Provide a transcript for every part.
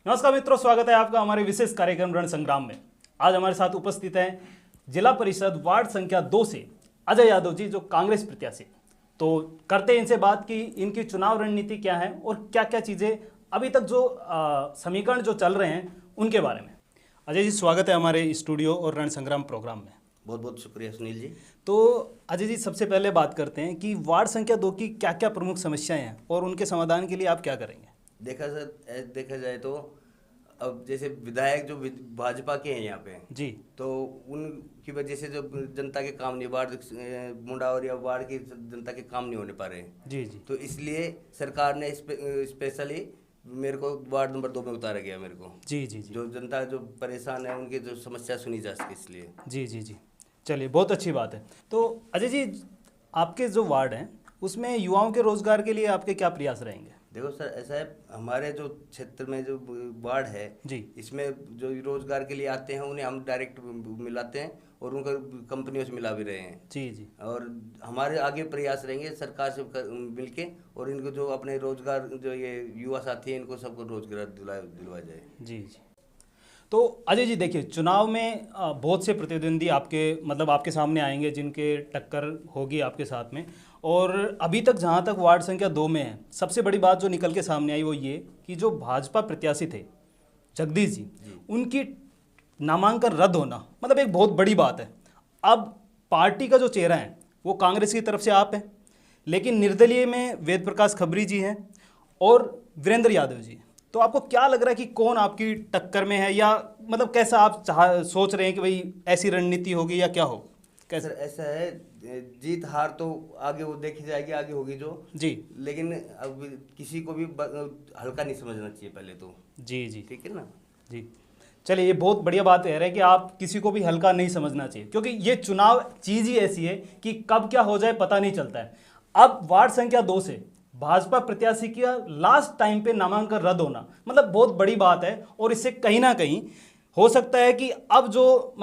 नमस्कार मित्रों, स्वागत है आपका हमारे विशेष कार्यक्रम रण संग्राम में। आज हमारे साथ उपस्थित हैं जिला परिषद वार्ड संख्या 2 से अजय यादव जी, जो कांग्रेस प्रत्याशी। तो करते हैं इनसे बात कि इनकी चुनाव रणनीति क्या है और क्या क्या चीज़ें अभी तक जो समीकरण जो चल रहे हैं उनके बारे में। अजय जी, स्वागत है हमारे स्टूडियो और रण संग्राम प्रोग्राम में। बहुत बहुत शुक्रिया सुनील जी। तो अजय जी, सबसे पहले बात करते हैं कि वार्ड संख्या 2 की क्या क्या प्रमुख समस्याएं हैं और उनके समाधान के लिए आप क्या करेंगे। देखा जाए तो अब जैसे विधायक जो भाजपा के हैं यहाँ पे जी, तो उनकी वजह से जो जनता के काम नहीं, वार्ड मुंडा और या वार्ड की जनता के काम नहीं होने पा रहे हैं। जी जी। तो इसलिए सरकार ने स्पेशली मेरे को वार्ड नंबर 2 में उतारा गया मेरे को। जी जी जी। जो जनता जो परेशान है उनकी जो समस्या सुनी जा सके इसलिए। जी जी जी, चलिए, बहुत अच्छी बात है। तो अजय जी, आपके जो वार्ड हैं उसमें युवाओं के रोजगार के लिए आपके क्या प्रयास रहेंगे। देखो सर, ऐसा है, हमारे जो क्षेत्र में जो वार्ड है जी, इसमें जो रोजगार के लिए आते हैं उन्हें हम डायरेक्ट मिलाते हैं और उनको कंपनियों से मिला भी रहे हैं। जी जी। और हमारे आगे प्रयास रहेंगे सरकार से मिलके, और इनको जो अपने रोजगार जो ये युवा साथी हैं इनको सबको रोजगार दिलवा जाए। जी जी। तो अजय जी, देखिए, चुनाव में बहुत से प्रतिद्वंदी आपके सामने आएंगे जिनके टक्कर होगी आपके साथ में। और अभी तक जहां तक वार्ड संख्या 2 में है, सबसे बड़ी बात जो निकल के सामने आई वो ये कि जो भाजपा प्रत्याशी थे जगदीश जी, उनकी नामांकन रद्द होना एक बहुत बड़ी बात है। अब पार्टी का जो चेहरा है वो कांग्रेस की तरफ से आप हैं, लेकिन निर्दलीय में वेद प्रकाश खबरी जी हैं और वीरेंद्र यादव जी। तो आपको क्या लग रहा है कि कौन आपकी टक्कर में है, या कैसा आप सोच रहे हैं कि भाई ऐसी रणनीति होगी या क्या हो कैसे। ऐसा है, जीत हार तो आगे वो देखी जाएगी, आगे होगी जो जी, लेकिन अब किसी को भी हल्का नहीं समझना चाहिए पहले तो। जी जी, ठीक है ना जी। चलिए, ये बहुत बढ़िया बात है कि आप किसी को भी हल्का नहीं समझना चाहिए, क्योंकि ये चुनाव चीज़ ही ऐसी है कि कब क्या हो जाए पता नहीं चलता है। अब वार्ड संख्या 2 से भाजपा प्रत्याशी का लास्ट टाइम पे नामांकन रद्द होना बहुत बड़ी बात है, और इससे कहीं ना कहीं हो सकता है कि अब जो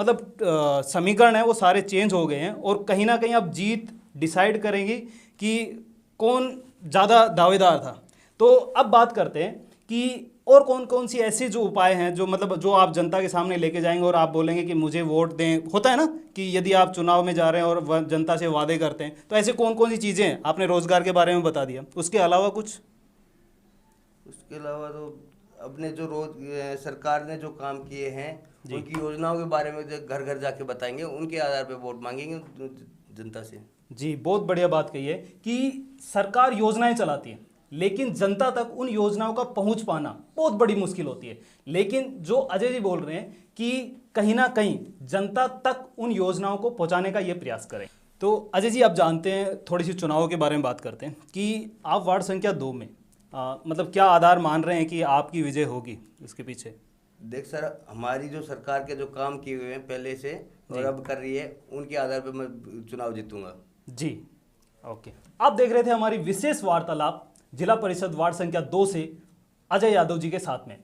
समीकरण है वो सारे चेंज हो गए हैं, और कहीं ना कहीं अब जीत डिसाइड करेंगी कि कौन ज़्यादा दावेदार था। तो अब बात करते हैं कि और कौन कौन सी ऐसे जो उपाय हैं जो जो आप जनता के सामने लेके जाएंगे और आप बोलेंगे कि मुझे वोट दें। होता है ना कि यदि आप चुनाव में जा रहे हैं और जनता से वादे करते हैं, तो ऐसे कौन कौन सी चीज़ें हैं। आपने रोजगार के बारे में बता दिया, उसके अलावा कुछ। उसके अलावा तो अपने जो सरकार ने जो काम किए हैं उनकी योजनाओं के बारे में घर घर जाके बताएंगे, उनके आधार पे वोट मांगेंगे जनता से। जी, बहुत बढ़िया बात कही है कि सरकार योजनाएं चलाती है, लेकिन जनता तक उन योजनाओं का पहुंच पाना बहुत बड़ी मुश्किल होती है। लेकिन जो अजय जी बोल रहे हैं कि कहीं ना कहीं जनता तक उन योजनाओं को पहुंचाने का ये प्रयास करें। तो अजय जी, आप जानते हैं, थोड़ी सी चुनावों के बारे में बात करते हैं कि आप वार्ड संख्या 2 में क्या आधार मान रहे हैं कि आपकी विजय होगी इसके पीछे। देख सर, हमारी जो सरकार के जो काम किए हुए हैं पहले से और अब कर रही है, उनके आधार पर मैं चुनाव जीतूंगा। जी, ओके। आप देख रहे थे हमारी विशेष वार्तालाप जिला परिषद वार्ड संख्या 2 से अजय यादव जी के साथ में।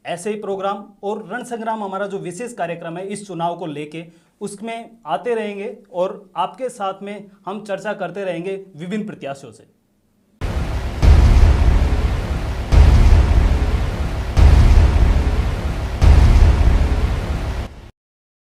ऐसे ही प्रोग्राम और रण संग्राम हमारा जो विशेष कार्यक्रम है इस चुनाव को लेके, उसमें आते रहेंगे और आपके साथ में हम चर्चा करते रहेंगे विभिन्न प्रत्याशियों से।